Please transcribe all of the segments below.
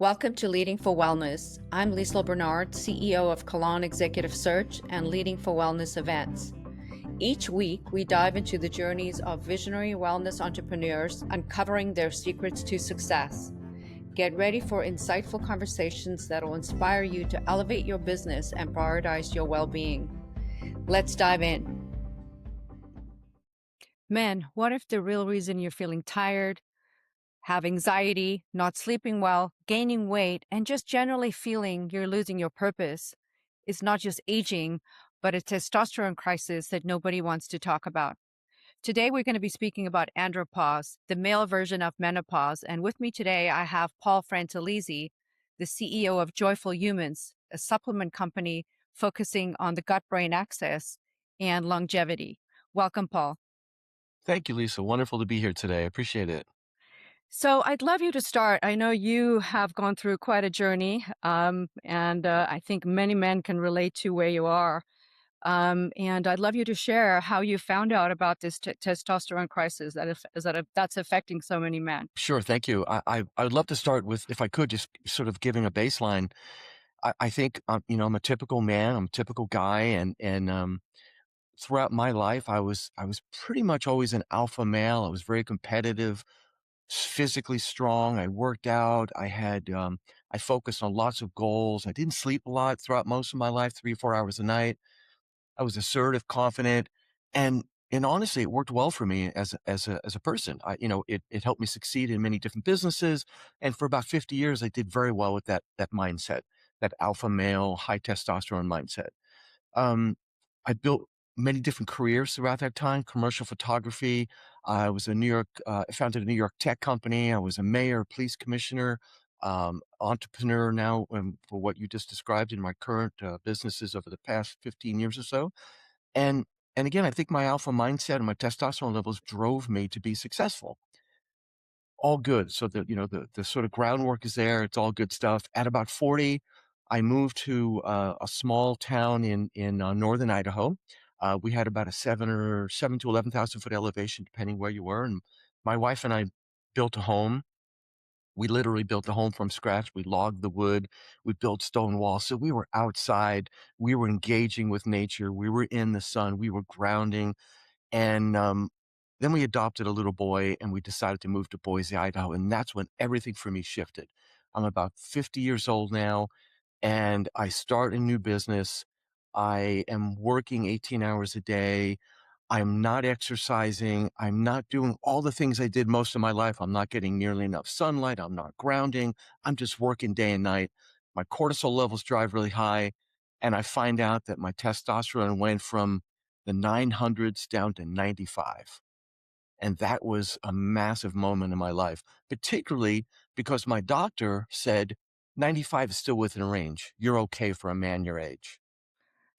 Welcome to Leading for Wellness. I'm Liesl Bernard, CEO of Cologne Executive Search and Leading for Wellness events. Each week, we dive into the journeys of visionary wellness entrepreneurs, uncovering their secrets to success. Get ready for insightful conversations that will inspire you to elevate your business and prioritize your well-being. Let's dive in. Men, what if the real reason you're feeling tired, have anxiety, not sleeping well, gaining weight, and just generally feeling you're losing your purpose is not just aging, but a testosterone crisis that nobody wants to talk about? Today, we're going to be speaking about andropause, the male version of menopause. And with me today, I have Paul Frantellizzi, the CEO of Joyful Humans, a supplement company focusing on the gut-brain axis and longevity. Welcome, Paul. Thank you, Lisa. Wonderful to be here today. I appreciate it. So I'd love you to start. I know you have gone through quite a journey, and I think many men can relate to where you are. And I'd love you to share how you found out about this testosterone crisis that's affecting so many men. Sure. Thank you. I would love to start with, if I could, just sort of giving a baseline. I think, I'm a typical man. I'm a typical guy. And throughout my life, I was pretty much always an alpha male. I was very competitive, physically strong. I worked out. I focused on lots of goals. I didn't sleep a lot throughout most of my life, 3 or 4 hours a night. I was assertive, confident, and honestly, it worked well for me as a person. It helped me succeed in many different businesses, and for about 50 years, I did very well with that mindset, that alpha male, high testosterone mindset. Um, I built many different careers throughout that time. Commercial photography. I was I founded a New York tech company. I was a mayor, police commissioner, entrepreneur now, for what you just described in my current businesses over the past 15 years or so. And and again, I think my alpha mindset and my testosterone levels drove me to be successful. All good. So the sort of groundwork is there. It's all good stuff. At about 40, I moved to a small town in northern Idaho. We had about a 7 to 11,000 foot elevation, depending where you were. And my wife and I built a home. We literally built the home from scratch. We logged the wood. We built stone walls. So we were outside. We were engaging with nature. We were in the sun. We were grounding. And then we adopted a little boy and we decided to move to Boise, Idaho. And that's when everything for me shifted. I'm about 50 years old now and I start a new business. I am working 18 hours a day. I'm not exercising. I'm not doing all the things I did most of my life. I'm not getting nearly enough sunlight. I'm not grounding. I'm just working day and night. My cortisol levels drive really high. And I find out that my testosterone went from the 900s down to 95. And that was a massive moment in my life, particularly because my doctor said 95 is still within range. You're okay for a man your age.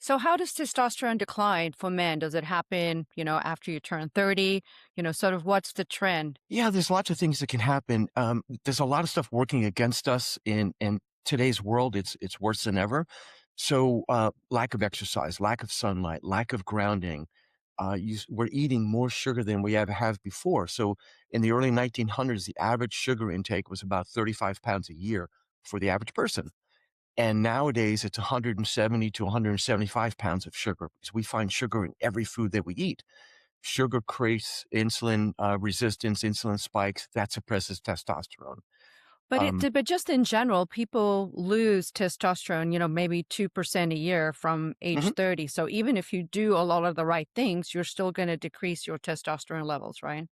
So how does testosterone decline for men? Does it happen, after you turn 30? Sort of what's the trend? Yeah, there's lots of things that can happen. There's a lot of stuff working against us in today's world. It's worse than ever. So lack of exercise, lack of sunlight, lack of grounding. We're eating more sugar than we ever have before. So in the early 1900s, the average sugar intake was about 35 pounds a year for the average person. And nowadays it's 170 to 175 pounds of sugar because we find sugar in every food that we eat. Sugar creates insulin resistance, insulin spikes. That suppresses testosterone. But Um, but just in general, people lose testosterone, maybe 2% a year from age mhm. 30. So even if you do a lot of the right things, you're still going to decrease your testosterone levels, right?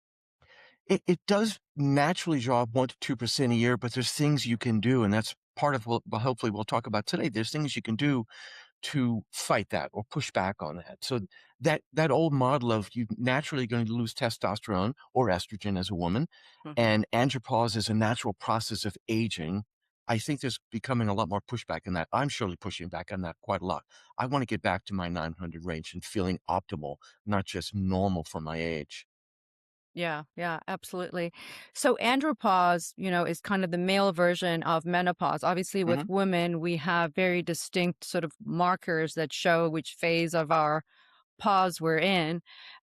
It does naturally drop 1 to 2% a year, but there's things you can do, and that's part of what hopefully we'll talk about today. There's things you can do to fight that or push back on that. So that old model of you naturally going to lose testosterone or estrogen as a woman, Mhm. and andropause is a natural process of aging. I think there's becoming a lot more pushback in that. I'm surely pushing back on that quite a lot. I want to get back to my 900 range and feeling optimal, not just normal for my age. Yeah, absolutely. So andropause, is kind of the male version of menopause. Obviously, with Hmm. women, we have very distinct sort of markers that show which phase of our pause we're in.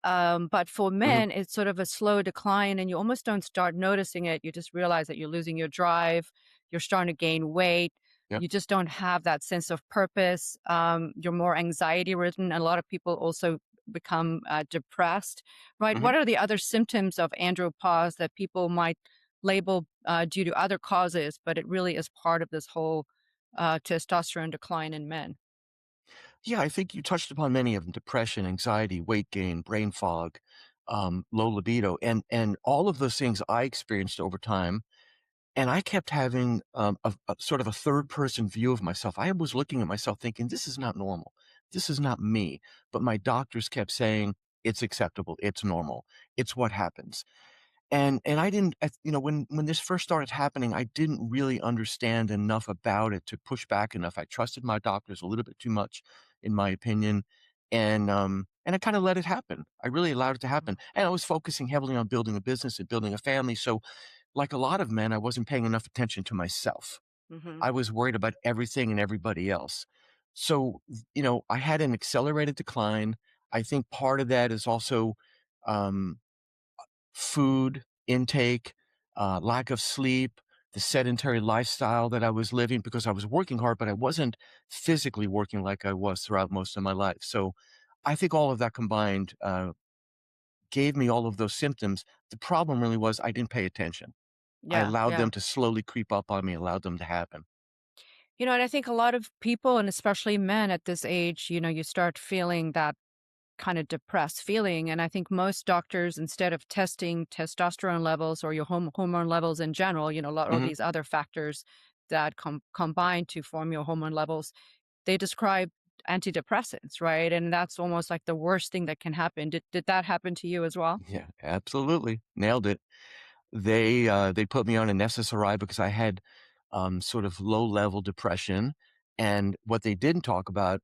But for Hmm. men, it's sort of a slow decline, and you almost don't start noticing it. You just realize that you're losing your drive, you're starting to gain weight. Yeah. You just don't have that sense of purpose. You're more anxiety ridden. A lot of people also become depressed, right? Mhm. What are the other symptoms of andropause that people might label due to other causes, but it really is part of this whole testosterone decline in men? Yeah, I think you touched upon many of them: depression, anxiety, weight gain, brain fog, low libido, and all of those things I experienced over time. And I kept having a sort of a third person view of myself. I was looking at myself thinking, this is not normal. This is not me. But my doctors kept saying, it's acceptable. It's normal. It's what happens. And I didn't, when this first started happening, I didn't really understand enough about it to push back enough. I trusted my doctors a little bit too much, in my opinion. And I kind of let it happen. I really allowed it to happen. And I was focusing heavily on building a business and building a family. So like a lot of men, I wasn't paying enough attention to myself. Hmm. I was worried about everything and everybody else. So, I had an accelerated decline. I think part of that is also um, food intake, lack of sleep, the sedentary lifestyle that I was living because I was working hard, but I wasn't physically working like I was throughout most of my life. So I think all of that combined gave me all of those symptoms. The problem really was I didn't pay attention. I Yeah, allowed yeah. them to slowly creep up on me, allowed them to happen. And I think a lot of people, and especially men at this age, you start feeling that kind of depressed feeling. And I think most doctors, instead of testing testosterone levels or your hormone levels in general, a lot of Mhm. these other factors that combine to form your hormone levels, they describe antidepressants, right? And that's almost like the worst thing that can happen. Did that happen to you as well? Yeah, absolutely. Nailed it. They put me on an SSRI because I had, sort of low-level depression, and what they didn't talk about,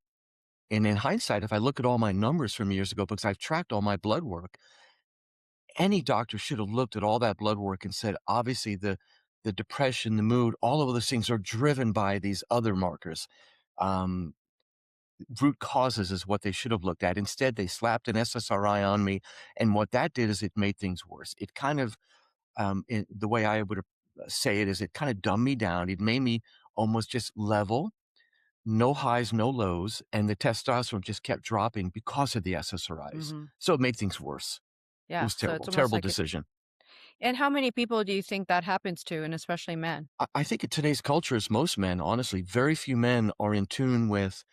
and in hindsight, if I look at all my numbers from years ago, because I've tracked all my blood work, any doctor should have looked at all that blood work and said, obviously, the depression, the mood, all of those things are driven by these other markers. Um, Root causes is what they should have looked at. Instead, they slapped an SSRI on me, and what that did is it made things worse. It kind of, the way I would say it is, it kind of dumbed me down. It made me almost just level, no highs, no lows, and the testosterone just kept dropping because of the SSRIs. Hmm. So it made things worse. It Yeah. was So it's terrible, almost terrible like it. decision. And how many people do you think that happens to, and especially men? I think in today's culture, as most men, honestly, very few men are in tune with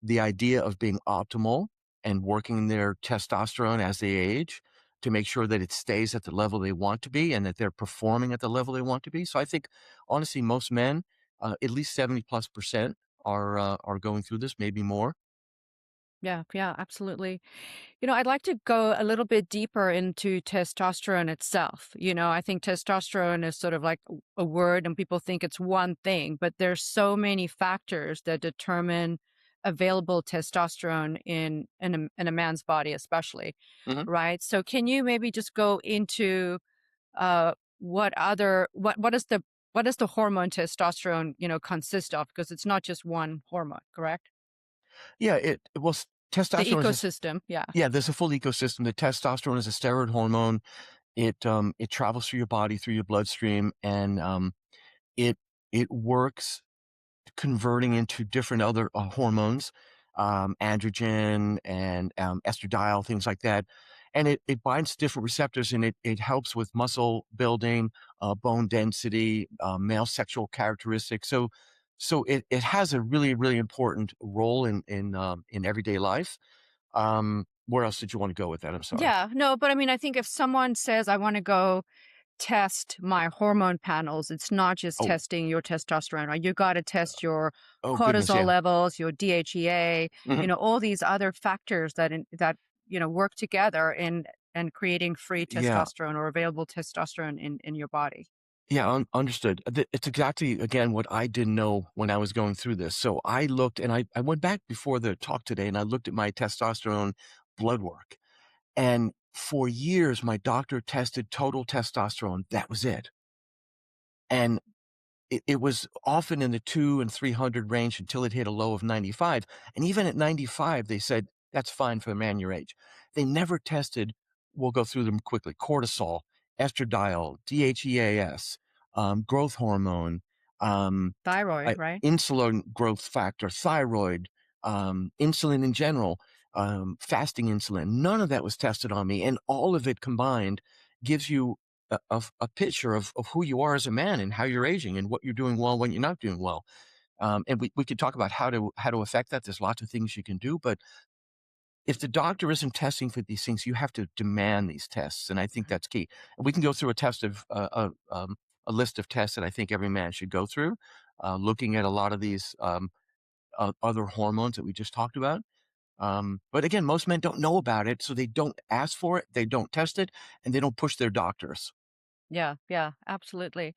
the idea of being optimal and working their testosterone as they age to make sure that it stays at the level they want to be and that they're performing at the level they want to be. So I think honestly, most men, at least 70+% are going through this, maybe more. Yeah, yeah, absolutely. I'd like to go a little bit deeper into testosterone itself. I think testosterone is sort of like a word and people think it's one thing, but there's so many factors that determine available testosterone in a man's body, especially, Mhm. right? So can you maybe just go into what is the hormone testosterone, consist of? Because it's not just one hormone, correct? Yeah, The testosterone is a ecosystem, yeah. yeah, there's a full ecosystem. The testosterone is a steroid hormone. It travels through your body, through your bloodstream, and it it works converting into different other hormones, androgen and estradiol, things like that. And it binds to different receptors, and it helps with muscle building, bone density, male sexual characteristics. So it has a really, really important role in everyday life. Where else did you want to go with that? I'm sorry. Yeah, no, but I mean, I think if someone says, I want to go test my hormone panels, it's not just Oh, testing your testosterone, right? You got to test your oh goodness, cortisol yeah. levels, your DHEA, Mhm. all these other factors that work together in and creating free Yeah. testosterone or available testosterone in your body. Yeah, understood. It's exactly, again, what I didn't know when I was going through this. So I looked and I went back before the talk today and I looked at my testosterone blood work. And for years, my doctor tested total testosterone. That was it. And it was often in the 2 and 300 range until it hit a low of 95. And even at 95, they said, that's fine for a man your age. They never tested, we'll go through them quickly: cortisol, estradiol, DHEAS, growth hormone, um, Thyroid, right? insulin growth factor, thyroid, insulin in general, fasting insulin. None of that was tested on me. And all of it combined gives you a picture of who you are as a man and how you're aging and what you're doing well, when you're not doing well. And we could talk about how to affect that. There's lots of things you can do, but if the doctor isn't testing for these things, you have to demand these tests, and I think that's key. And we can go through a list of tests that I think every man should go through, looking at a lot of these other hormones that we just talked about. But again, most men don't know about it, so they don't ask for it, they don't test it, and they don't push their doctors. Yeah, yeah, absolutely.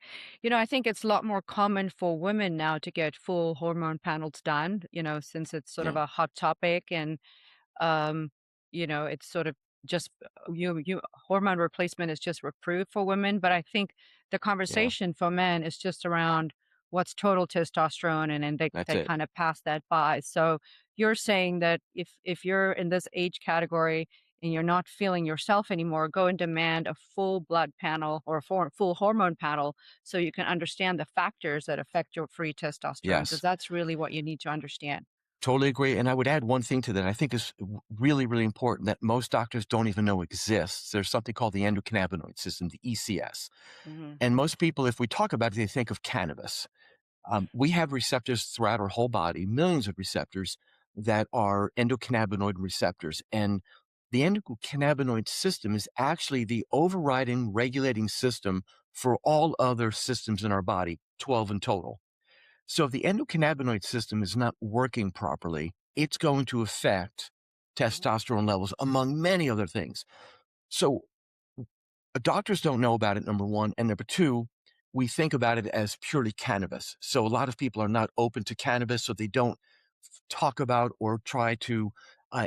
I think it's a lot more common for women now to get full hormone panels done, since it's sort of Yeah, a hot topic and um, it's sort of just you hormone replacement is just approved for women, but I think the yeah, conversation for men is just around what's total testosterone, and then they that's they it. kind of pass that by. So you're saying that if you're in this age category and you're not feeling yourself anymore, go and demand a full blood panel or a full hormone panel so you can understand the factors that affect your free testosterone, because Yes. that's really what you need to understand. Totally agree, and I would add one thing to that I think is really, really important that most doctors don't even know exists. There's something called the endocannabinoid system, the ECS, Hmm. and most people, if we talk about it, they think of cannabis. We have receptors throughout our whole body, millions of receptors that are endocannabinoid receptors, and the endocannabinoid system is actually the overriding regulating system for all other systems in our body, 12 in total. So if the endocannabinoid system is not working properly, it's going to affect testosterone levels, among many other things. So doctors don't know about it, number one. And number two, we think about it as purely cannabis. So a lot of people are not open to cannabis, so they don't talk about or try to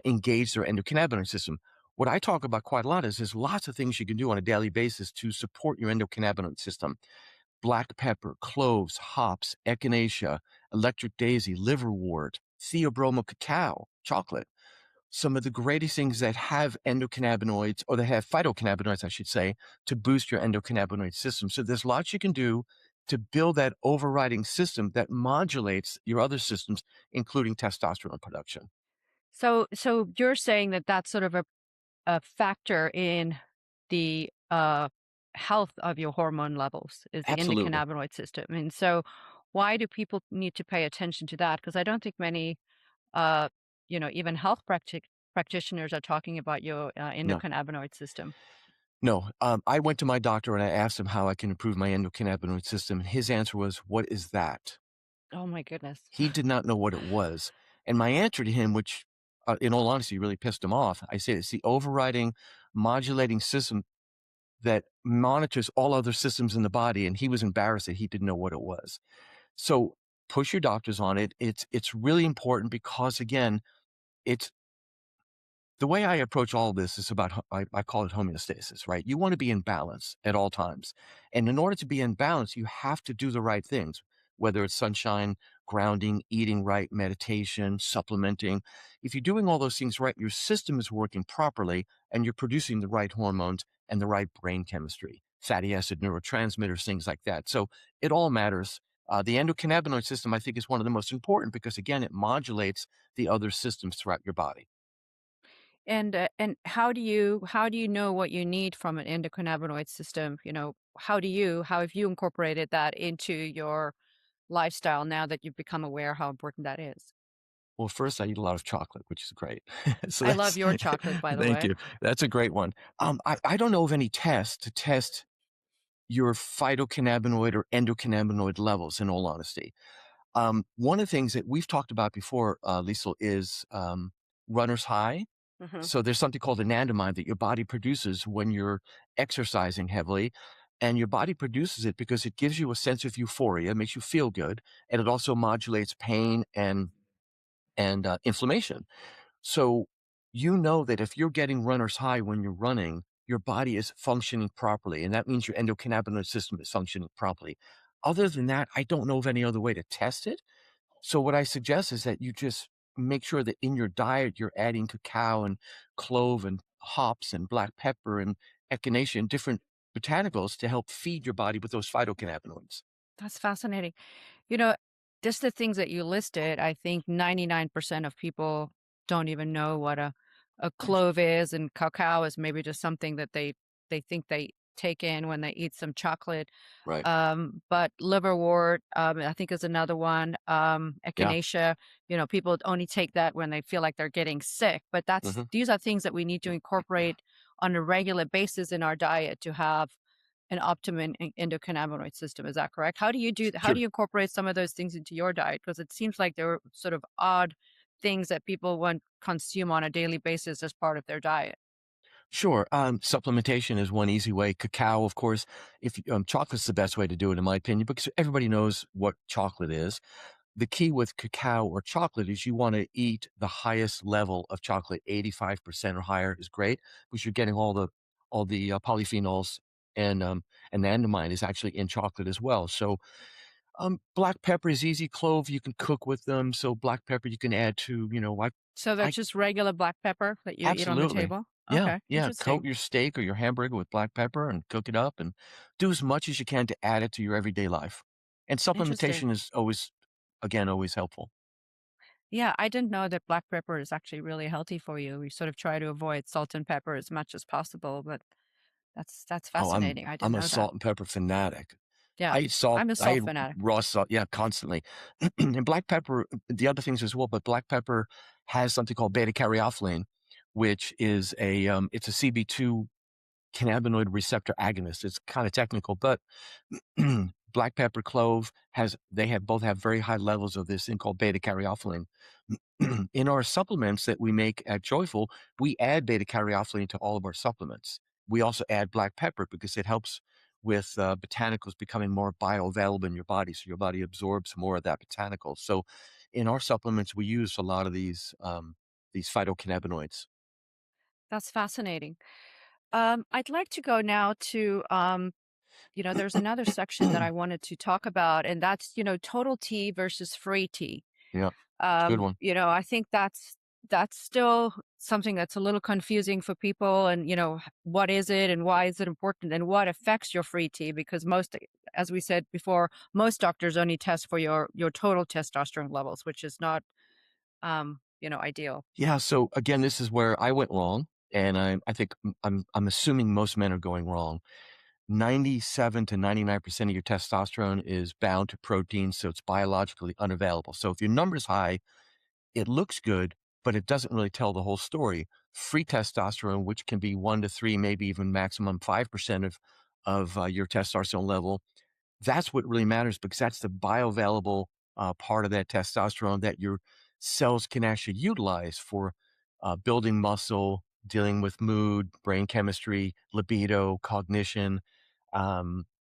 engage their endocannabinoid system. What I talk about quite a lot is there's lots of things you can do on a daily basis to support your endocannabinoid system: black pepper, cloves, hops, echinacea, electric daisy, liverwort, theobroma cacao, chocolate. Some of the greatest things that have endocannabinoids, or they have phytocannabinoids, I should say, to boost your endocannabinoid system. So there's lots you can do to build that overriding system that modulates your other systems, including testosterone production. So you're saying that that's sort of a factor in the health of your hormone levels is the Absolutely. endocannabinoid system. And so why do people need to pay attention to that? Because I don't think many, uh, even health practitioners are talking about your No. endocannabinoid system. No, I went to my doctor and I asked him how I can improve my endocannabinoid system. And his answer was, "What is that?" Oh my goodness. He did not know what it was. And my answer to him, which in all honesty really pissed him off, I said, it's the overriding modulating system that monitors all other systems in the body. And he was embarrassed that he didn't know what it was. So push your doctors on it. It's really important because again, it's the way I approach all this is about, I call it homeostasis, right? You want to be in balance at all times. And in order to be in balance, you have to do the right things, whether it's sunshine, grounding, eating right, meditation, supplementing. If you're doing all those things right, your system is working properly and you're producing the right hormones and the right brain chemistry, fatty acid neurotransmitters, things like that. So it all matters. The endocannabinoid system, I think, is one of the most important because, again, it modulates the other systems throughout your body. And how do you know what you need from an endocannabinoid system? How have you incorporated that into your lifestyle now that you've become aware how important that is? Well, first, I eat a lot of chocolate, which is great. So I love that's your chocolate, by the thank way. you. That's a great one. I don't know of any tests to test your phytocannabinoid or endocannabinoid levels, in all honesty. One of the things that we've talked about before, Liesl, is runner's high. Mhm. So there's something called anandamide that your body produces when you're exercising heavily. And your body produces it because it gives you a sense of euphoria, makes you feel good, and it also modulates pain and inflammation. So you know that if you're getting runner's high when you're running, your body is functioning properly, and that means your endocannabinoid system is functioning properly. Other than that, I don't know of any other way to test it. So what I suggest is that you just make sure that in your diet you're adding cacao and clove and hops and black pepper and echinacea and different botanicals to help feed your body with those phytocannabinoids. That's fascinating. You know, just the things that you listed, I think 99% of people don't even know what a clove is, and cacao is maybe just something that they think they take in when they eat some chocolate. Right. But liverwort, I think is another one. Yeah. Echinacea, people only take that when they feel like they're getting sick. But Hmm. these are things that we need to incorporate on a regular basis in our diet to have an optimum endocannabinoid system. Is that correct? How do Sure. you incorporate some of those things into your diet? Because it seems like they're sort of odd things that people want consume on a daily basis as part of their diet. Sure. Supplementation is one easy way. Cacao, of course, if chocolate's the best way to do it, in my opinion, because everybody knows what chocolate is. The key with cacao or chocolate is you want to eat the highest level of chocolate. 85% or higher is great because you're getting all the polyphenols and anandamide is actually in chocolate as well. So black pepper is easy. Clove you can cook with them. So black pepper you can add to So I that's just regular black pepper that you eat on the absolutely. table? Yeah, Okay, yeah, coat interesting, your steak or your hamburger with black pepper and cook it up and do as much as you can to add it to your everyday life. And interesting. supplementation is always, again, always helpful. Yeah, I didn't know that black pepper is actually really healthy for you. We sort of try to avoid salt and pepper as much as possible, but that's Oh, I'm fascinating. I didn't I'm a know that. salt and pepper fanatic. Yeah, I eat salt. I'm a I salt eat fanatic. raw salt, yeah, constantly. And black pepper, the other things as well, but black pepper has something called beta caryophyllene, which is it's a CB2 cannabinoid receptor agonist. It's kind of technical, but black pepper, clove they have both have very high levels of this thing called beta caryophyllene. In our supplements that we make at Joyful, we add beta caryophyllene to all of our supplements. We also add black pepper because it helps with botanicals becoming more bioavailable in your body, so your body absorbs more of that botanical. So, in our supplements, we use a lot of these phytocannabinoids. That's fascinating. I'd like to go now to, there's another section that I wanted to talk about, and that's, total tea versus free tea. Yeah, it's a good one. I think that's still something that's a little confusing for people. And, what is it and why is it important and what affects your free tea? Because as we said before, most doctors only test for your total testosterone levels, which is not, ideal. Yeah, so again, this is where I went wrong, and I think I'm assuming most men are going wrong. 97 to 99% of your testosterone is bound to protein, so it's biologically unavailable. So if your number's high, it looks good, but it doesn't really tell the whole story. Free testosterone, which can be 1 to 3, maybe even maximum 5% of your testosterone level, that's what really matters because that's the bioavailable part of that testosterone that your cells can actually utilize for building muscle, dealing with mood, brain chemistry, libido, cognition.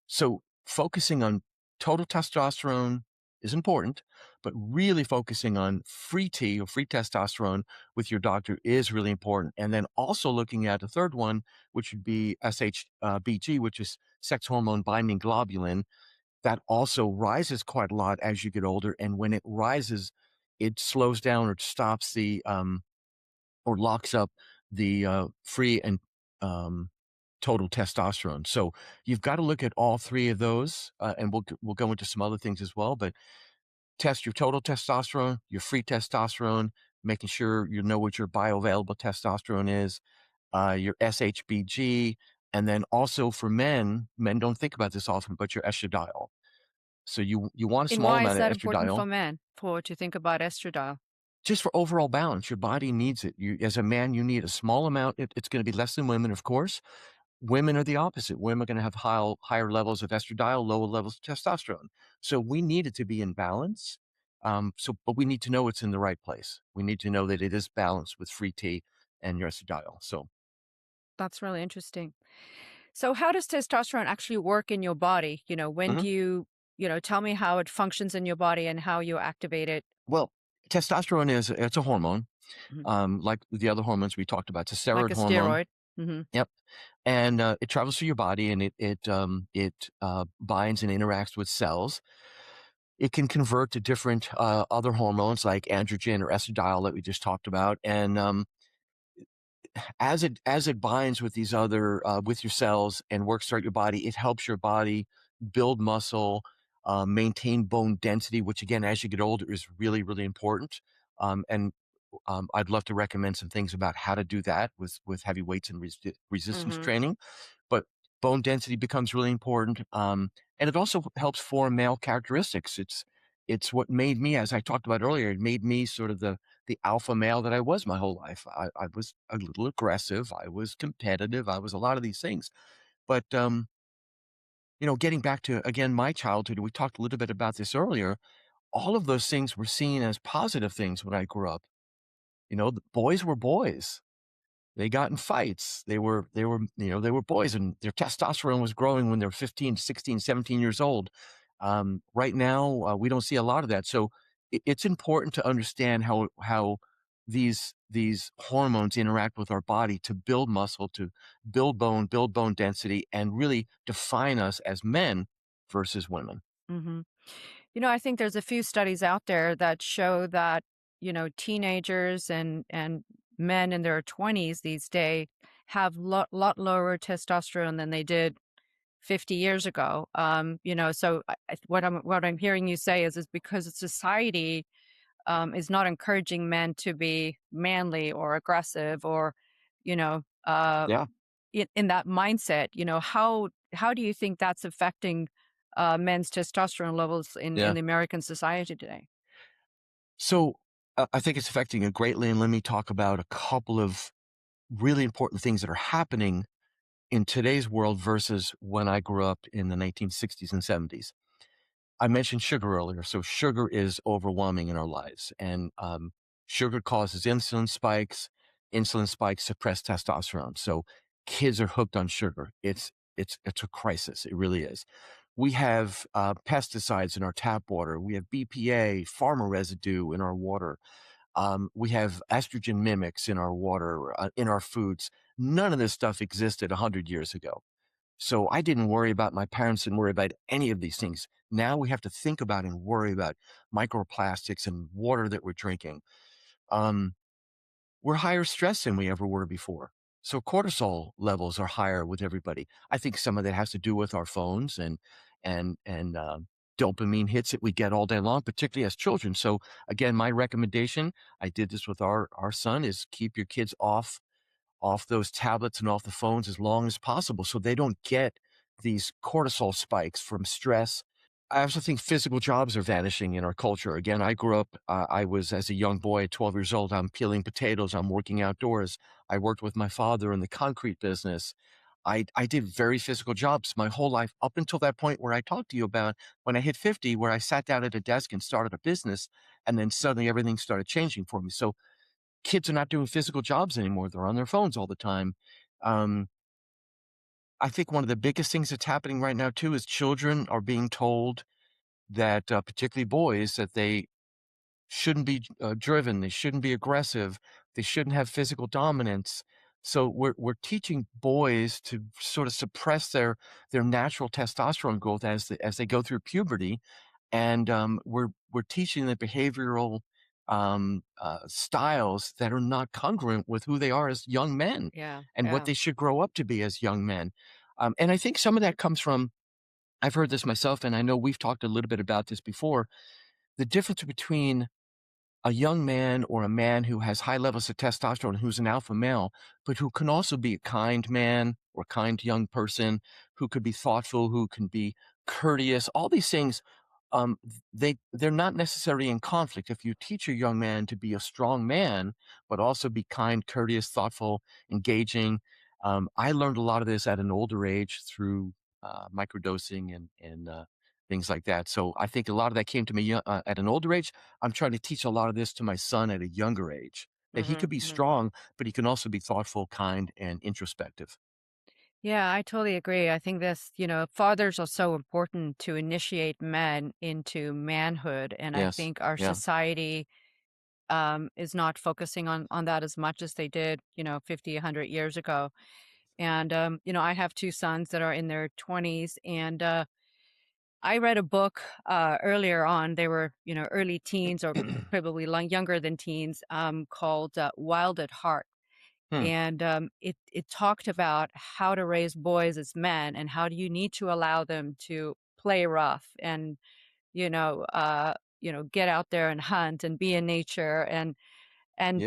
So focusing on total testosterone is important, but really focusing on free T or free testosterone with your doctor is really important. And then also looking at the third one, which would be SHBG, which is sex hormone binding globulin, that also rises quite a lot as you get older. And when it rises, it slows down or stops or locks up the free and um, total testosterone. So you've got to look at all three of those, and we'll go into some other things as well. But test your total testosterone, your free testosterone, making sure you know what your bioavailable testosterone is, your SHBG, and then also for men don't think about this often, but your estradiol. So you want a And small why is amount of that important estradiol for men for to think about estradiol? just for overall balance. Your body needs it. You, as a man, you need a small amount. It's going to be less than women, of course. Women are the opposite. Women are going to have higher levels of estradiol, lower levels of testosterone. So we need it to be in balance. But we need to know it's in the right place. We need to know that it is balanced with free T and your estradiol. So, That's really interesting. So how does testosterone actually work in your body? When mhm. do tell me how it functions in your body and how you activate it? Well, testosterone it's a hormone, Mhm. like the other hormones we talked about. It's a Like steroid a hormone. steroid? Mhm. Yep. And it travels through your body and it binds and interacts with cells. It can convert to different other hormones like androgen or estradiol that we just talked about. And as it binds with these other with your cells and works throughout your body, it helps your body build muscle. maintain bone density, which again, as you get older, is really, really important. And I'd love to recommend some things about how to do that with heavy weights and resistance Mhm. training. But bone density becomes really important, and it also helps form male characteristics. It's what made me, as I talked about earlier, it made me sort of the alpha male that I was my whole life. I was a little aggressive. I was competitive. I was a lot of these things. But getting back to again my childhood, we talked a little bit about this earlier. All of those things were seen as positive things when I grew up. The boys were boys. They got in fights. They were boys, and their testosterone was growing when they were 15, 16, 17 years old. Right now, we don't see a lot of that. So it's important to understand how these hormones interact with our body to build muscle, to build bone density, and really define us as men versus women. Mhm. I think there's a few studies out there that show that, teenagers and men in their 20s these days have lot lower testosterone than they did 50 years ago. So what I'm hearing you say is because society is not encouraging men to be manly or aggressive or, you know, uh, Yeah, in that mindset. How do you think that's affecting men's testosterone levels in yeah. the American society today? So I think it's affecting it greatly. And let me talk about a couple of really important things that are happening in today's world versus when I grew up in the 1960s and 70s. I mentioned sugar earlier. So sugar is overwhelming in our lives, and sugar causes insulin spikes. Insulin spikes suppress testosterone. So kids are hooked on sugar. It's a crisis. It really is. We have pesticides in our tap water. We have BPA, pharma residue in our water. We have estrogen mimics in our water, in our foods. None of this stuff existed 100 years ago. So I didn't worry about, my parents didn't worry about any of these things. Now we have to think about and worry about microplastics and water that we're drinking. Um, we're higher stress than we ever were before. So cortisol levels are higher with everybody. I think some of that has to do with our phones and dopamine hits that we get all day long, particularly as children. So again, my recommendation, I did this with our son, is keep your kids off those tablets and off the phones as long as possible so they don't get these cortisol spikes from stress. I also think physical jobs are vanishing in our culture. Again, I grew up, I was as a young boy, 12 years old, I'm peeling potatoes, I'm working outdoors. I worked with my father in the concrete business. I did very physical jobs my whole life up until that point where I talked to you about when I hit 50, where I sat down at a desk and started a business. And then suddenly everything started changing for me. So kids are not doing physical jobs anymore. They're on their phones all the time. Um, I think one of the biggest things that's happening right now too is children are being told that, particularly boys, that they shouldn't be driven, they shouldn't be aggressive, they shouldn't have physical dominance. So we're teaching boys to sort of suppress their natural testosterone growth as they go through puberty, and we're teaching the behavioral styles that are not congruent with who they are as young men Yeah, and what yeah. they should grow up to be as young men. And I think some of that comes from, I've heard this myself, and I know we've talked a little bit about this before. The difference between a young man or a man who has high levels of testosterone, who's an alpha male, but who can also be a kind man or kind young person, who could be thoughtful, who can be courteous, all these things, they're not necessarily in conflict. If you teach a young man to be a strong man, but also be kind, courteous, thoughtful, engaging. I learned a lot of this at an older age through microdosing and things like that. So I think a lot of that came to me at an older age. I'm trying to teach a lot of this to my son at a younger age, that he Hmm. could be Hmm. strong, but he can also be thoughtful, kind, and introspective. Yeah, I totally agree. I think fathers are so important to initiate men into manhood. And I Yes. think our Yeah. society is not focusing on that as much as they did, 50, 100 years ago. And, I have two sons that are in their 20s. And I read a book earlier on. They were, early teens or probably younger than teens, called Wild at Heart. Hmm. And it talked about how to raise boys as men and how do you need to allow them to play rough and, get out there and hunt and be in nature and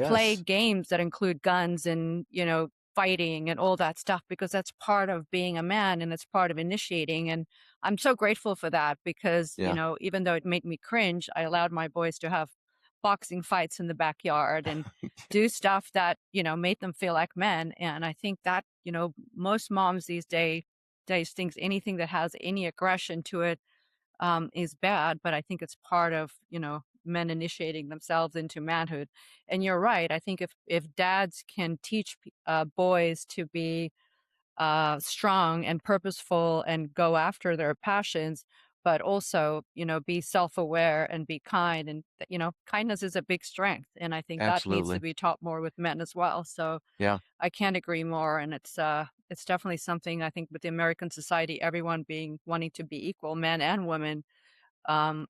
play Yes. games that include guns and, fighting and all that stuff because that's part of being a man and it's part of initiating. And I'm so grateful for that because, Yeah. even though it made me cringe, I allowed my boys to have boxing fights in the backyard and do stuff that, made them feel like men. And I think that, most moms these days thinks anything that has any aggression to it is bad, but I think it's part of, men initiating themselves into manhood. And you're right. I think if dads can teach boys to be strong and purposeful and go after their passions, but also, be self-aware and be kind. And, kindness is a big strength. And I think that needs to Absolutely. be taught more with men as well. So Yeah. I can't agree more. And it's definitely something I think with the American society, everyone being wanting to be equal, men and women,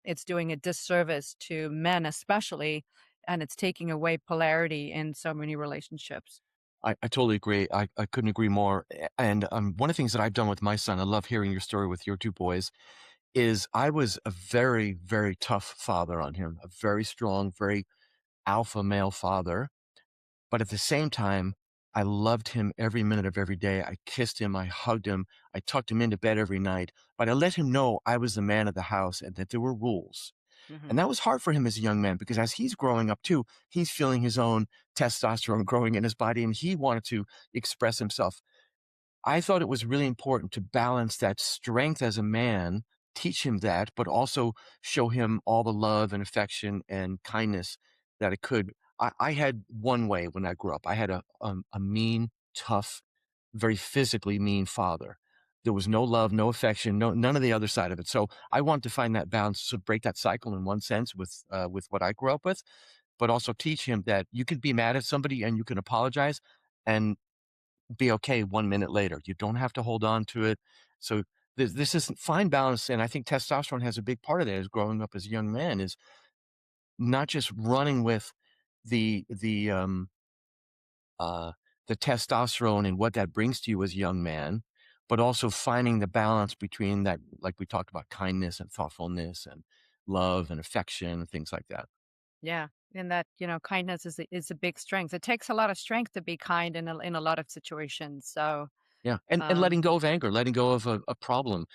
it's doing a disservice to men especially, and it's taking away polarity in so many relationships. I totally agree. I couldn't agree more. And one of the things that I've done with my son, I love hearing your story with your two boys, is I was a very, very tough father on him, a very strong, very alpha male father. But at the same time, I loved him every minute of every day. I kissed him, I hugged him, I tucked him into bed every night. But I let him know I was the man of the house and that there were rules. Hmm. And that was hard for him as a young man because as he's growing up too, he's feeling his own testosterone growing in his body and he wanted to express himself. I thought it was really important to balance that strength as a man, teach him that, but also show him all the love and affection and kindness that it could. I had one way when I grew up. I had a mean, tough, very physically mean father. There was no love, no affection, none of the other side of it. So I wanted to find that balance to break that cycle in one sense with what I grew up with, but also teach him that you can be mad at somebody and you can apologize. And be okay 1 minute later. You don't have to hold on to it. So this is fine balance, and I think testosterone has a big part of that as growing up as a young man is not just running with the the, um, uh, the testosterone and what that brings to you as a young man, but also finding the balance between that, like we talked about, kindness and thoughtfulness and love and affection and things like that. Yeah, and that kindness is a big strength. It takes a lot of strength to be kind in a lot of situations. So, Yeah, and um, letting go of anger, letting go of a problem.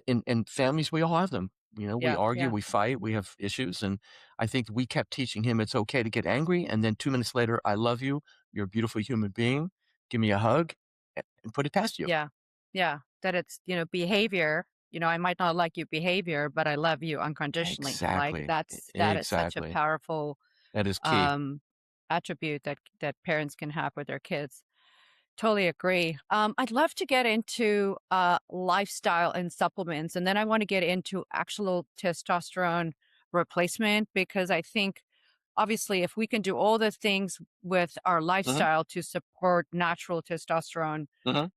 In families, we all have them. You know, we yeah, argue, yeah, we fight, we have issues, and I think we kept teaching him it's okay to get angry, and then 2 minutes later, "I love you. You're a beautiful human being. Give me a hug, and put it past you." yeah, yeah. That it's behavior. I might not like your behavior, but I love you unconditionally. Like Exactly. that is such a Exactly. powerful That is key. um, attribute that parents can have with their kids. Totally agree. I'd love to get into lifestyle and supplements, and then I want to get into actual testosterone replacement because I think, obviously, if we can do all the things with our Mhm, lifestyle to support natural testosterone mhm.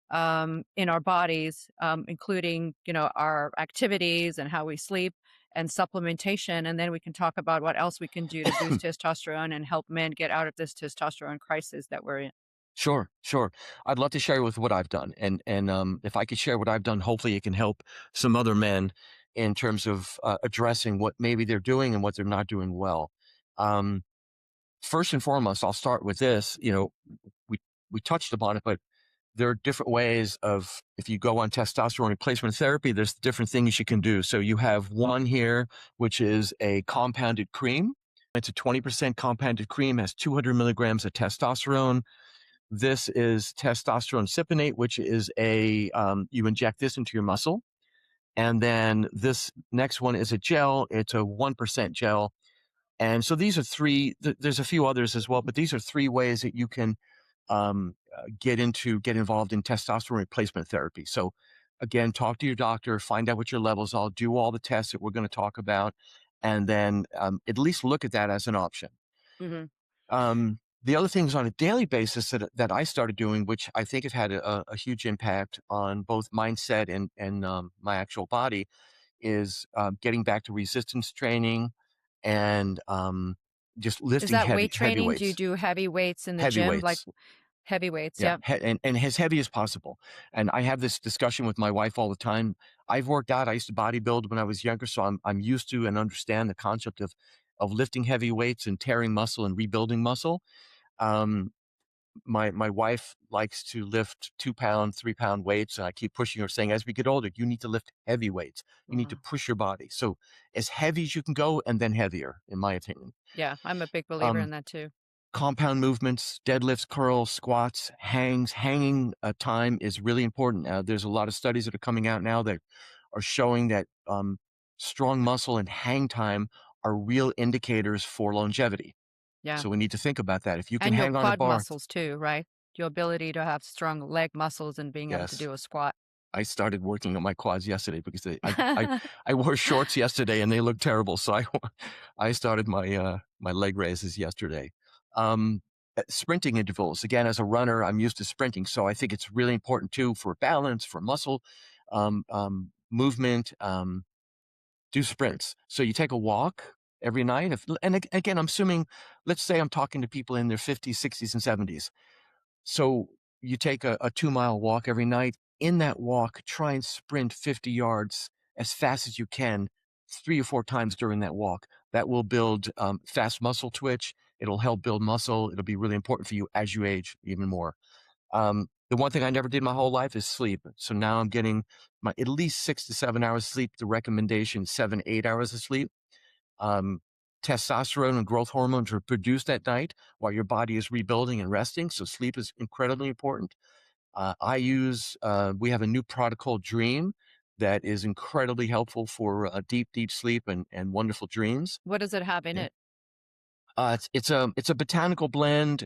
in our bodies, including our activities and how we sleep and supplementation, and then we can talk about what else we can do to boost testosterone and help men get out of this testosterone crisis that we're in. Sure, sure. I'd love to share with what I've done, and if I could share what I've done, hopefully it can help some other men in terms of addressing what maybe they're doing and what they're not doing well. Um, First and foremost, I'll start with this. We we touched upon it, but there are different ways of if you go on testosterone replacement therapy, there's different things you can do. So you have one here, which is a compounded cream. It's a 20% compounded cream, has 200 milligrams of testosterone. This is testosterone cypionate, which is you inject this into your muscle. And then this next one is a gel. It's a 1% gel. And so these are there's a few others as well, but these are three ways that you can get involved in testosterone replacement therapy. So again, talk to your doctor, find out what your levels are, do all the tests that we're going to talk about, and then at least look at that as an option. Hmm. The other things on a daily basis that I started doing, which I think have had a huge impact on both mindset and my actual body, is getting back to resistance training and just Is lifting that weight heavy training? Do you weights, do heavy weights in the heavy gym? Like, weights. Heavyweights, Yeah, yeah. and as heavy as possible. And I have this discussion with my wife all the time. I've worked out. I used to bodybuild when I was younger, so I'm used to and understand the concept of lifting heavy weights and tearing muscle and rebuilding muscle. Um, my wife likes to lift 2 pound, 3 pound weights, and I keep pushing her, saying, as we get older, you need to lift heavy weights. You need to Wow. push your body. So as heavy as you can go, and then heavier, in my opinion. Yeah, I'm a big believer in Um, that too. Compound movements, deadlifts, curls, squats, hanging time is really important. There's a lot of studies that are coming out now that are showing that strong muscle and hang time are real indicators for longevity. Yeah. So we need to think about that. If you can And your hang on a quad bar, muscles too, right? Your ability to have strong leg muscles and being able to yes, do a squat. I started working on my quads yesterday because I wore shorts yesterday and they look terrible. So I started my leg raises yesterday. Sprinting intervals. Again, as a runner, I'm used to sprinting. So I think it's really important too for balance, for muscle movement. Do sprints. So you take a walk every night. Again, I'm assuming, let's say I'm talking to people in their 50s, 60s, and 70s. So you take a 2 mile walk every night. In that walk, try and sprint 50 yards as fast as you can, 3 or 4 times during that walk. That will build fast muscle twitch. It'll help build muscle. It'll be really important for you as you age even more. The one thing I never did my whole life is sleep. So now I'm getting my at least 6 to 7 hours sleep. The recommendation, 7, 8 hours of sleep. Um, Testosterone and growth hormones are produced at night while your body is rebuilding and resting. So sleep is incredibly important. We have a new product called Dream that is incredibly helpful for deep sleep and wonderful dreams. What does it have in Yeah. it? It's a botanical blend.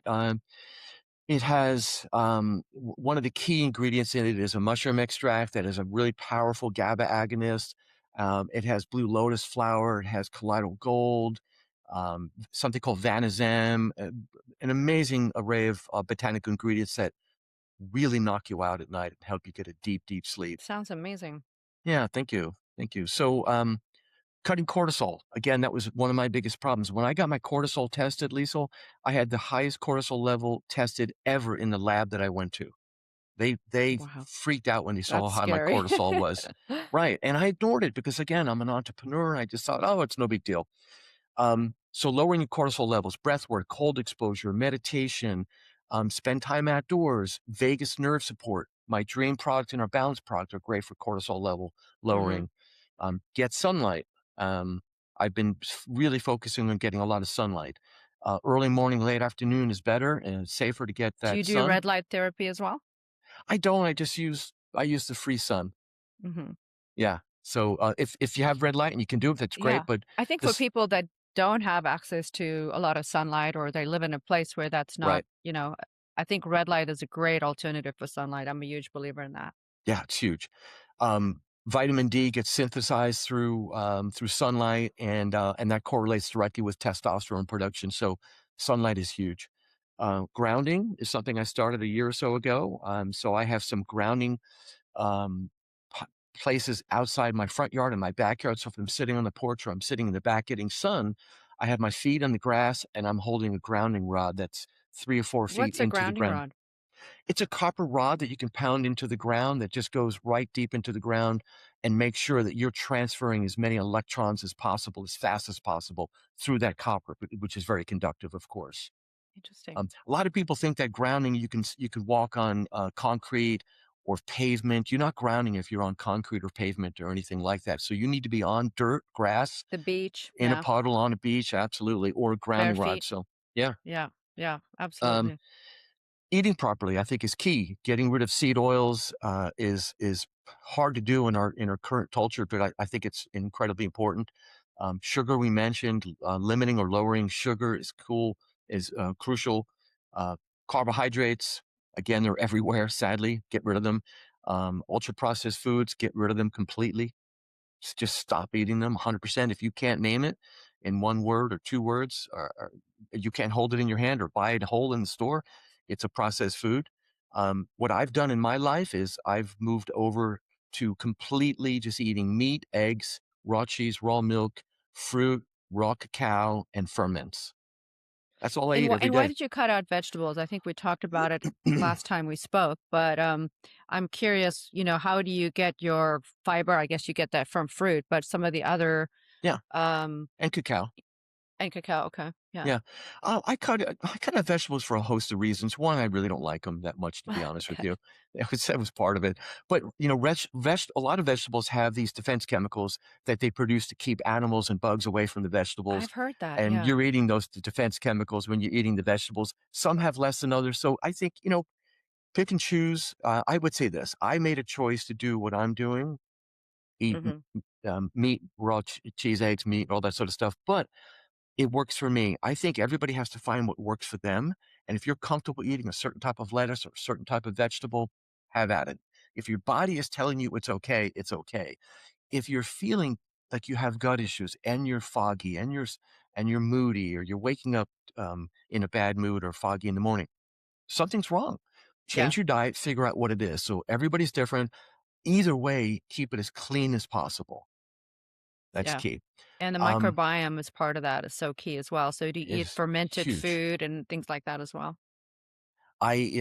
It has one of the key ingredients in it is a mushroom extract that is a really powerful GABA agonist. It has blue lotus flower. It has colloidal gold, something called vanizem, an amazing array of botanical ingredients that really knock you out at night and help you get a deep sleep. Sounds amazing. Yeah, thank you. Thank you. So, cutting cortisol. Again, that was one of my biggest problems. When I got my cortisol tested, Liesel, I had the highest cortisol level tested ever in the lab that I went to. They Wow. freaked out when they saw That's how high my scary. cortisol was. Right. And I ignored it because again, I'm an entrepreneur and I just thought, oh, it's no big deal. So lowering your cortisol levels, breath work, cold exposure, meditation, spend time outdoors, vagus nerve support. My Dream product and our Balance product are great for cortisol level Mhm. lowering. Get sunlight. Um, I've been really focusing on getting a lot of sunlight. Early morning, late afternoon is better and it's safer to get Do you that do sun. red light therapy as well? I don't. I use the free sun. Mhm. Yeah. So if you have red light and you can do it, that's great. Yeah. But I think for this people that don't have access to a lot of sunlight or they live in a place where that's not, right. I think red light is a great alternative for sunlight. I'm a huge believer in that. Yeah, it's huge. Vitamin D gets synthesized through sunlight, and that correlates directly with testosterone production. So sunlight is huge. Grounding is something I started a year or so ago. So I have some grounding um, p- places outside my front yard and my backyard. So if I'm sitting on the porch or I'm sitting in the back getting sun, I have my feet on the grass and I'm holding a grounding rod that's 3 or 4 feet What's a into the grounding ground. rod? It's a copper rod that you can pound into the ground that just goes right deep into the ground and make sure that you're transferring as many electrons as possible, as fast as possible through that copper, which is very conductive, of course. Interesting. A lot of people think that grounding you can walk on concrete or pavement. You're not grounding if you're on concrete or pavement or anything like that. So you need to be on dirt, grass, The beach. in a Yeah. puddle, on a beach, absolutely, or a Bare grounding rod. feet. So yeah. Yeah. Yeah. Um, Absolutely. Eating properly, I think, is key. Getting rid of seed oils is hard to do in our current culture, but I think it's incredibly important. Sugar, we mentioned, limiting or lowering sugar is crucial. Uh, Carbohydrates, again, they're everywhere. Sadly, get rid of them. Ultra processed foods, get rid of them completely. Just stop eating them 100%. If you can't name it in one word or 2 words, or you can't hold it in your hand or buy it whole in the store, it's a processed food. What I've done in my life is I've moved over to completely just eating meat, eggs, raw cheese, raw milk, fruit, raw cacao, and ferments. That's all I eat every And why day. did you cut out vegetables? I think we talked about it last time we spoke, but, I'm curious, how do you get your fiber? I guess you get that from fruit, but some of the other, Yeah, um and cacao. and cacao, okay, yeah. Yeah. I cut out vegetables for a host of reasons. One, I really don't like them that much, to be honest with Okay. you. That was part of it. But, a lot of vegetables have these defense chemicals that they produce to keep animals and bugs away from the vegetables. I've heard that, And yeah. you're eating those defense chemicals when you're eating the vegetables. Some have less than others. So I think, pick and choose. I would say this. I made a choice to do what I'm doing, eat Mhm. meat, raw cheese, eggs, meat, all that sort of stuff. But it works for me. I think everybody has to find what works for them. And if you're comfortable eating a certain type of lettuce or a certain type of vegetable, have at it. If your body is telling you it's okay, it's okay. If you're feeling like you have gut issues and you're foggy and you're moody or you're waking up in a bad mood or foggy in the morning, something's wrong. Yeah, Change your diet, figure out what it is. So everybody's different. Either way, keep it as clean as possible. That's yeah. key. And the Um, microbiome is part of that, is so key as well. So do you eat is fermented huge. food and things like that as well?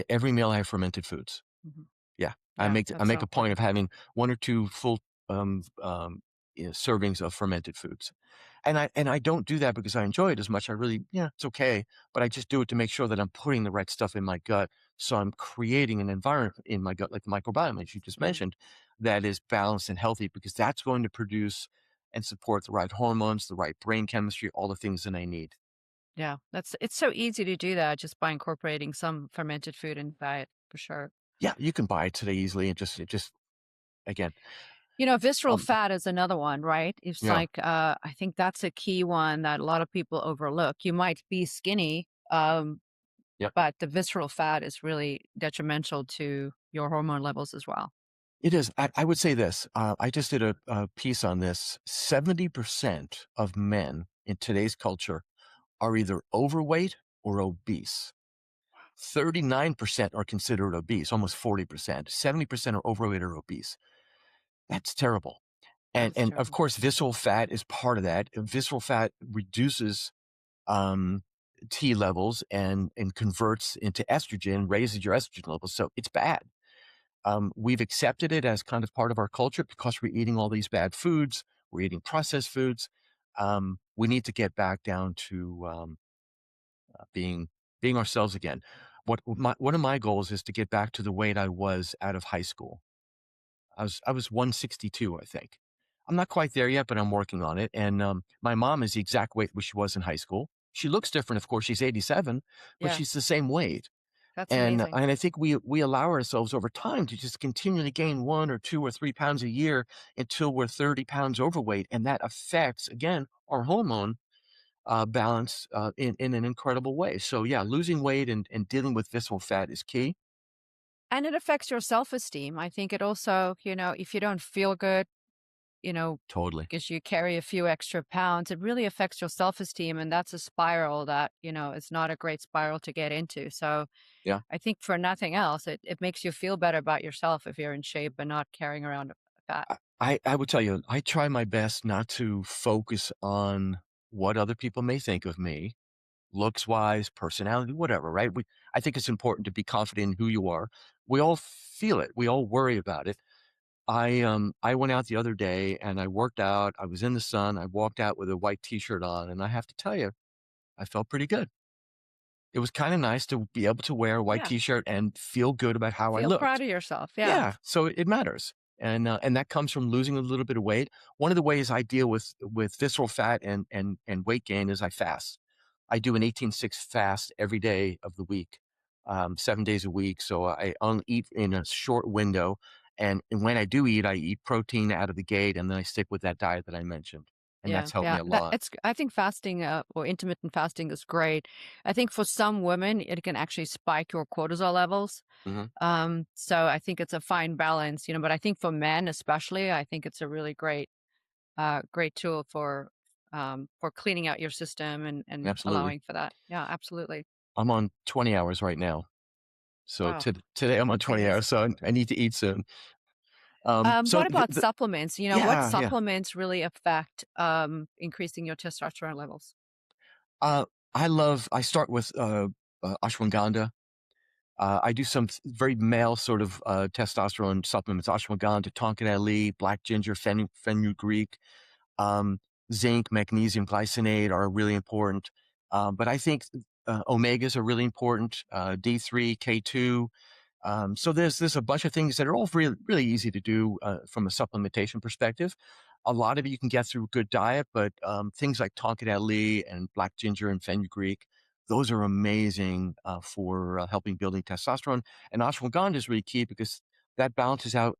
Every meal I have fermented foods. Mhm. Yeah, I Yeah, I that's so make a point important. of having 1 or 2 full, servings of fermented foods. And I don't do that because I enjoy it as much. I really yeah, it's okay, but I just do it to make sure that I'm putting the right stuff in my gut, so I'm creating an environment in my gut, like the microbiome, as you just Mhm. mentioned, that is balanced and healthy because that's going to produce and support the right hormones, the right brain chemistry, all the things that I need. Yeah, it's so easy to do that just by incorporating some fermented food in diet, for sure. Yeah, you can buy it today easily and just again, Visceral um fat is another one, right? It's yeah, like, I think that's a key one that a lot of people overlook. You might be skinny, yep. but the visceral fat is really detrimental to your hormone levels as well. It is. I would say this. I just did a piece on this. 70% of men in today's culture are either overweight or obese. 39% are considered obese, almost 40%. 70% are overweight or obese. That's terrible. And That's and of terrible. course, visceral fat is part of that. And visceral fat reduces um, T levels and converts into estrogen, raises your estrogen levels. So it's bad. We've accepted it as kind of part of our culture because we're eating all these bad foods. We're eating processed foods. We need to get back down to being ourselves again. One of my goals is to get back to the weight I was out of high school. I was 162, I think. I'm not quite there yet, but I'm working on it. And my mom is the exact weight where she was in high school. She looks different, of course. She's 87, but Yeah, she's the same weight. that's And amazing. and I think we allow ourselves over time to just continually gain 1 or 2 or 3 pounds a year until we're 30 pounds overweight, and that affects, again, our hormone, balance, in an incredible way. So, yeah, losing weight and dealing with visceral fat is key. And it affects your self-esteem. I think it also, if you don't feel good, you know, Totally. because you carry a few extra pounds, it really affects your self-esteem, and that's a spiral that, is not a great spiral to get into. So, Yeah. I think for nothing else, it makes you feel better about yourself if you're in shape and not carrying around fat. I would tell you, I try my best not to focus on what other people may think of me, looks-wise, personality, whatever, right? I think it's important to be confident in who you are. We all feel it. We all worry about it. I went out the other day and I worked out. I was in the sun. I walked out with a white t-shirt on, and I have to tell you, I felt pretty good. It was kinda nice to be able to wear a white Yeah. t-shirt and feel good about how I Feel proud looked. of yourself. Yeah. Yeah, so it matters, and that comes from losing a little bit of weight. One of the ways I deal with visceral fat and weight gain is I fast. I do an 18-6 fast every day of the week, 7 days a week, so I only eat in a short window, and when I do eat, I eat protein out of the gate, and then I stick with that diet that I mentioned, and Yeah. that's helped me Yeah. a That lot. it's I think fasting or intermittent fasting is great. I think for some women it can actually spike your cortisol levels. Mhm, So I think it's a fine balance, but I think for men especially, I think it's a really great tool for cleaning out your system and absolutely. allowing for that. Yeah, absolutely. I'm on 20 hours right now, so Wow. today I'm on That 20 hours, is. so I need to eat soon. So What about the supplements? What yeah. supplements really affect increasing your testosterone levels? I start with ashwagandha. I do some very male sort of testosterone supplements: ashwagandha, tonka ali, black ginger, fenugreek, um, zinc, magnesium glycinate are really important. But I think omegas are really important. D3, K2. So there's a bunch of things that are all really easy to do from a supplementation perspective. A lot of it you can get through good diet, but things like tonka ali and black ginger and fenugreek, those are amazing for helping building testosterone. And ashwagandha is really key because that balances out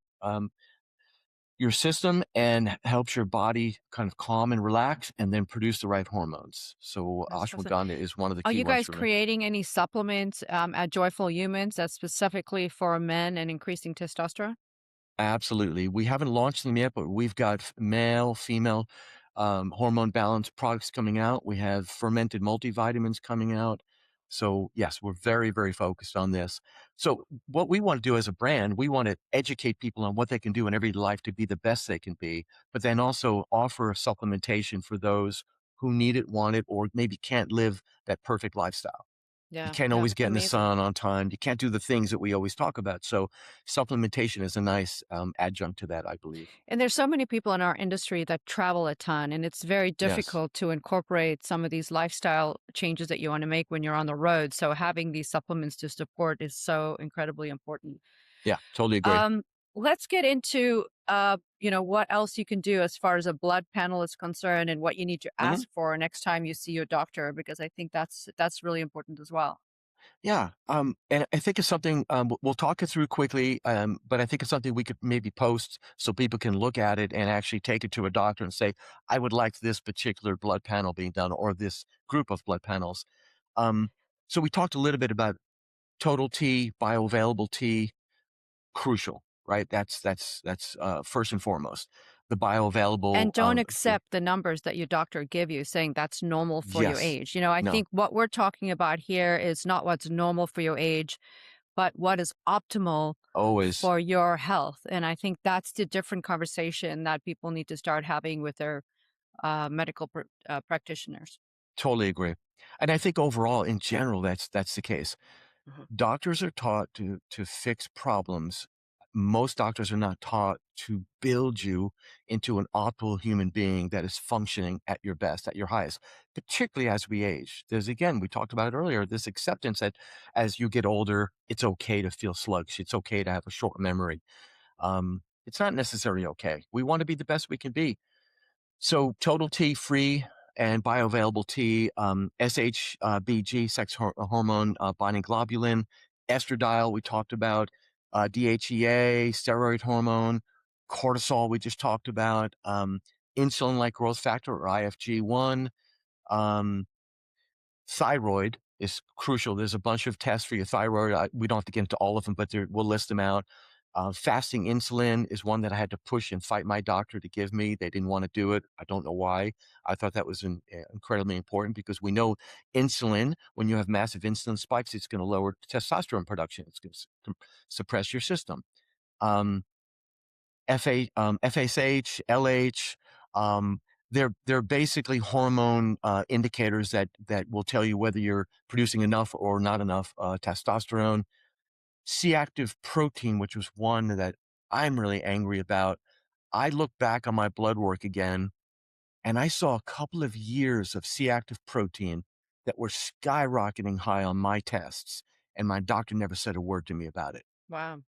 your system and helps your body kind of calm and relax and then produce the right hormones. So That's fascinating. ashwagandha is one of the Are key you ones guys for me. creating any supplements at Joyful Humans that's specifically for men and increasing testosterone? Absolutely. We haven't launched them yet, but we've got male, female hormone balance products coming out. We have fermented multivitamins coming out. So, yes, we're very, very focused on this. So, what we want to do as a brand, we want to educate people on what they can do in everyday life to be the best they can be, but then also offer supplementation for those who need it, want it, or maybe can't live that perfect lifestyle. You Yeah, can't yeah, always that's get in the amazing. sun on time. You can't do the things that we always talk about. So supplementation is a nice adjunct to that, I believe. And there's so many people in our industry that travel a ton, and it's very Yes. difficult to incorporate some of these lifestyle changes that you want to make when you're on the road. So having these supplements to support is so incredibly important. Yeah, totally agree. Um, let's get into what else you can do as far as a blood panel is concerned and what you need to Mhm. ask for next time you see your doctor, because I think that's really important as well. Yeah. And I think it's something we'll talk it through quickly, but I think it's something we could maybe post so people can look at it and actually take it to a doctor and say, I would like this particular blood panel being done or this group of blood panels. Um, so we talked a little bit about total T, bioavailable T, crucial, right? That's first and foremost. The bioavailable, And don't accept the numbers that your doctor give you saying that's normal for your yes, age. I no, think what we're talking about here is not what's normal for your age, but what is optimal always for your health. And I think that's the different conversation that people need to start having with their medical practitioners. totally agree. And I think overall, in general, that's the case. Mhm. Doctors are taught to fix problems. Most doctors are not taught to build you into an optimal human being that is functioning at your best, at your highest, particularly as we age. There's again, we talked about it earlier, this acceptance that as you get older, it's okay to feel sluggish. It's okay to have a short memory. It's not necessarily okay. We want to be the best we can be. So total T free and bioavailable T, SHBG, hormone binding globulin, estradiol, we talked about, DHEA, steroid hormone, cortisol, we just talked about, insulin like growth factor or IFG1, um, thyroid is crucial. There's a bunch of tests for your thyroid. We don't have to get into all of them, but we'll list them out. Fasting insulin is one that I had to push and fight my doctor to give me. They didn't want to do it. I don't know why. I thought that was incredibly important because we know insulin, when you have massive insulin spikes, it's going to lower testosterone production. It's going to suppress your system. Um, FSH, LH, um, they're basically hormone indicators that will tell you whether you're producing enough or not enough testosterone. C-active protein, which was one that I'm really angry about. I look back on my blood work again, and I saw a couple of years of C-active protein that were skyrocketing high on my tests, and my doctor never said a word to me about it. Wow.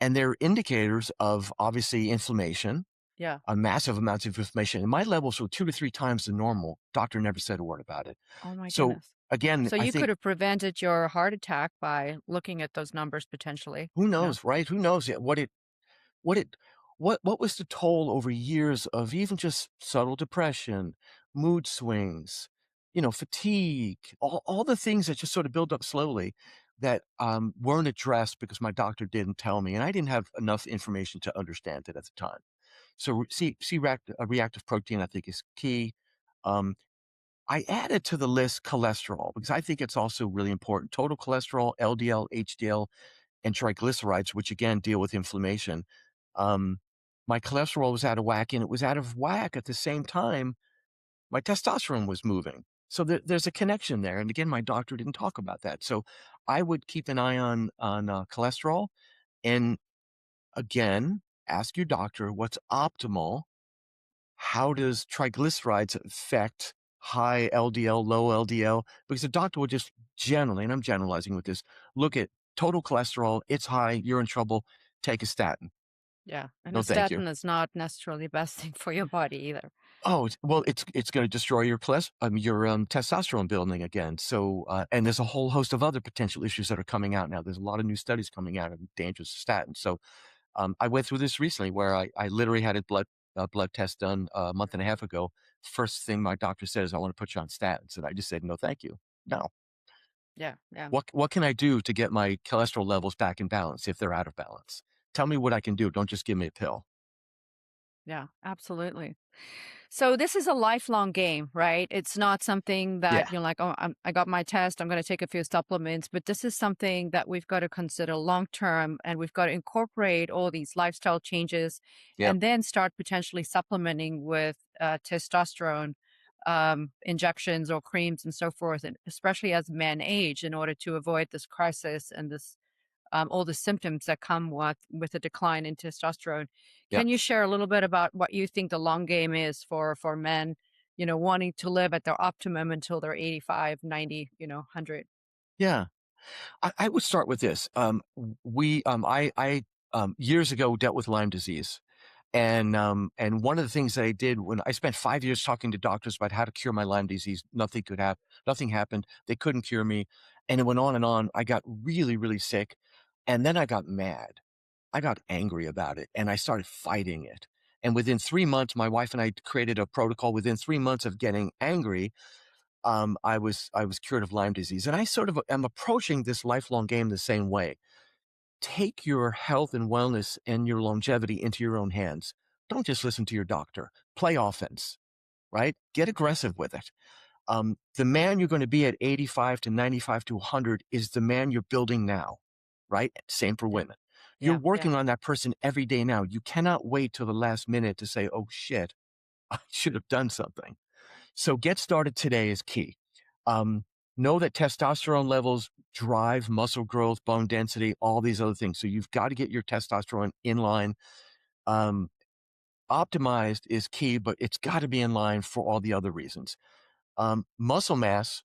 And they're indicators of obviously inflammation, Yeah. a massive amounts of inflammation, and my levels were 2 to 3 times the normal. Doctor never said a word about it. Oh my So, goodness. again, So I you could think have prevented your heart attack by looking at those numbers potentially, who you know? knows, right? Who knows what it what was the toll over years of even just subtle depression, mood swings, fatigue, all the things that just sort of build up slowly that, weren't addressed because my doctor didn't tell me, and I didn't have enough information to understand it at the time. So reactive protein, I think, is key. Um, I added to the list cholesterol because I think it's also really important. Total cholesterol, LDL, HDL, and triglycerides, which again deal with inflammation. Um, my cholesterol was out of whack, and it was out of whack at the same time my testosterone was moving. So there's a connection there. And again, my doctor didn't talk about that. So I would keep an eye on cholesterol, and again, ask your doctor what's optimal. How does triglycerides affect high LDL, low LDL? Because the doctor will just generally, and I'm generalizing with this, look at total cholesterol. It's high. You're in trouble. Take a statin. Yeah. And a No, thank you. statin is not necessarily the best thing for your body either. Oh, well, it's going to destroy your testosterone building again. So, and there's a whole host of other potential issues that are coming out now. There's a lot of new studies coming out of dangers of statins. So, I went through this recently where I literally had a blood test done a month and a half ago. First thing my doctor said is, "I want to put you on statins," and I just said, "No, thank you. No. Yeah. Yeah. What can I do to get my cholesterol levels back in balance if they're out of balance? Tell me what I can do. Don't just give me a pill." Yeah. Absolutely. So this is a lifelong game, right? It's not something that Yeah. you're like, oh, I got my test, I'm going to take a few supplements, but this is something that we've got to consider long term, and we've got to incorporate all these lifestyle changes Yep. and then start potentially supplementing with testosterone injections or creams and so forth, and especially as men age, in order to avoid this crisis and this all the symptoms that come with a decline in testosterone. Yep. Can you share a little bit about what you think the long game is for men, wanting to live at their optimum until they're 85, 90, 100? Yeah. I would start with this. I years ago dealt with Lyme disease. And one of the things that I did when I spent 5 years talking to doctors about how to cure my Lyme disease, nothing happened. They couldn't cure me. And it went on and on. I got really, really sick. And then I got mad. I got angry about it and I started fighting it. And within 3 months, my wife and I created a protocol. Within 3 months of getting angry, I was cured of Lyme disease. And I sort of am approaching this lifelong game the same way. Take your health and wellness and your longevity into your own hands. Don't just listen to your doctor. Play offense, right? Get aggressive with it. The man you're going to be at 85 to 95 to 100 is the man you're building now, right? Same for Yeah. women. You're Yeah. Yeah. working on that person every day now. You cannot wait till the last minute to say, oh shit, I should have done something. So get started today is key. Um, know that testosterone levels drive muscle growth, bone density, all these other things. So you've got to get your testosterone in line. Um, optimized is key, but it's got to be in line for all the other reasons. Muscle mass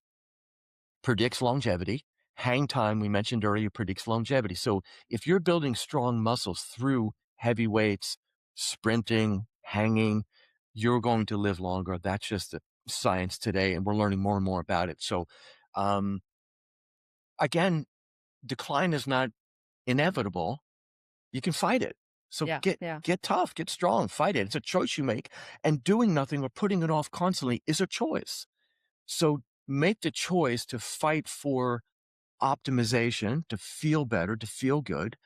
predicts longevity. Hang time, we mentioned earlier, predicts longevity. So if you're building strong muscles through heavy weights, sprinting, hanging, you're going to live longer. That's just the science today, and we're learning more and more about it. So, um, again, decline is not inevitable. You can fight it. So Yeah. get Yeah. get tough, get strong, fight it. It's a choice you make, and doing nothing or putting it off constantly is a choice. So make the choice to fight for optimization, to feel better, to feel good,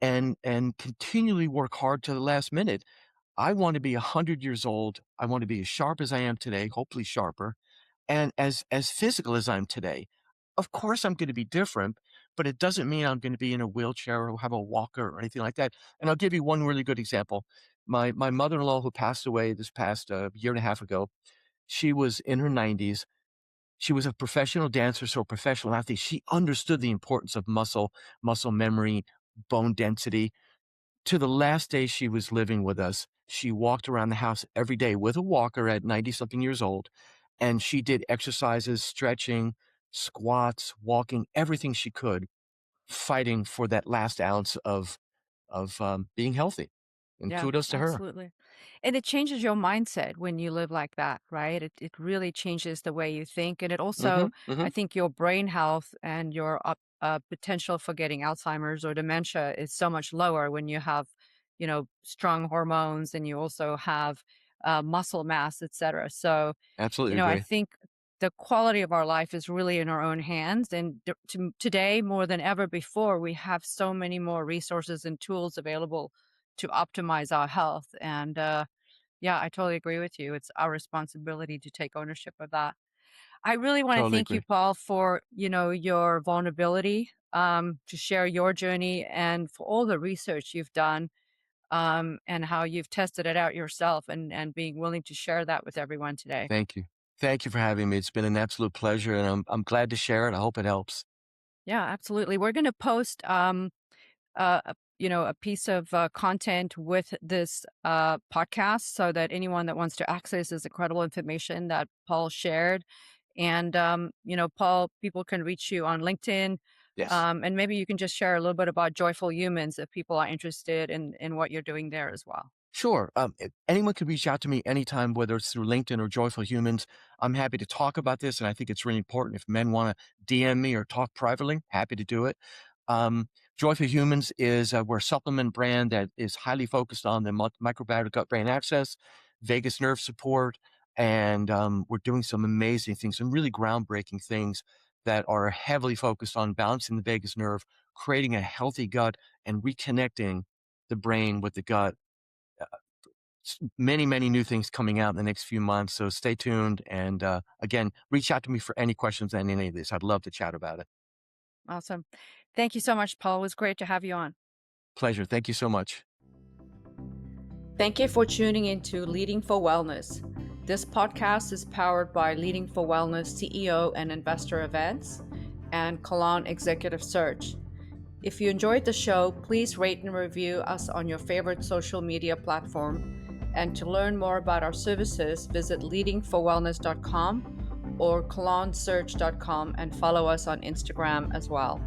and continually work hard to the last minute. I want to be 100 years old. I want to be as sharp as I am today, hopefully sharper, and as physical as I'm today. Of course, I'm going to be different, but it doesn't mean I'm going to be in a wheelchair or have a walker or anything like that. And I'll give you one really good example. My mother-in-law, who passed away this past year and a half ago, she was in her 90s. She was a professional dancer, so a professional athlete. She understood the importance of muscle memory, bone density. To the last day she was living with us, she walked around the house every day with a walker at 90 something years old. And she did exercises, stretching, squats, walking, everything she could, fighting for that last ounce of being healthy. And Yeah, kudos to her. absolutely. And it changes your mindset when you live like that, right? It really changes the way you think. And it Hmm. also, I Hmm. think your brain health and your potential for getting Alzheimer's or dementia is so much lower when you have, strong hormones and you also have muscle mass, et cetera. So, Absolutely I agree. think the quality of our life is really in our own hands. And today, more than ever before, we have so many more resources and tools available to optimize our health. And yeah, I totally agree with you. It's our responsibility to take ownership of that. I really want to Totally thank you, agree. Paul, for your vulnerability, to share your journey, and for all the research you've done, and how you've tested it out yourself, and being willing to share that with everyone today. Thank you. Thank you for having me. It's been an absolute pleasure, and I'm glad to share it. I hope it helps. Yeah, absolutely. We're going to post a piece of content with this podcast so that anyone that wants to access this incredible information that Paul shared. And Paul, people can reach you on LinkedIn. Yes. And maybe you can just share a little bit about Joyful Humans if people are interested in what you're doing there as well. Sure. Anyone can reach out to me anytime, whether it's through LinkedIn or Joyful Humans. I'm happy to talk about this, and I think it's really important. If men want to DM me or talk privately, happy to do it. Um, Joyful Humans is we're a supplement brand that is highly focused on the microbiota gut-brain axis, vagus nerve support, and we're doing some amazing things, some really groundbreaking things that are heavily focused on balancing the vagus nerve, creating a healthy gut, and reconnecting the brain with the gut. Many, many new things coming out in the next few months. So stay tuned. And again, reach out to me for any questions on any of this. I'd love to chat about it. Awesome. Thank you so much, Paul. It was great to have you on. Pleasure. Thank you so much. Thank you for tuning into Leading for Wellness. This podcast is powered by Leading for Wellness CEO and Investor Events and Kalon Executive Search. If you enjoyed the show, please rate and review us on your favorite social media platform. And to learn more about our services, visit leadingforwellness.com or kalonsearch.com and follow us on Instagram as well.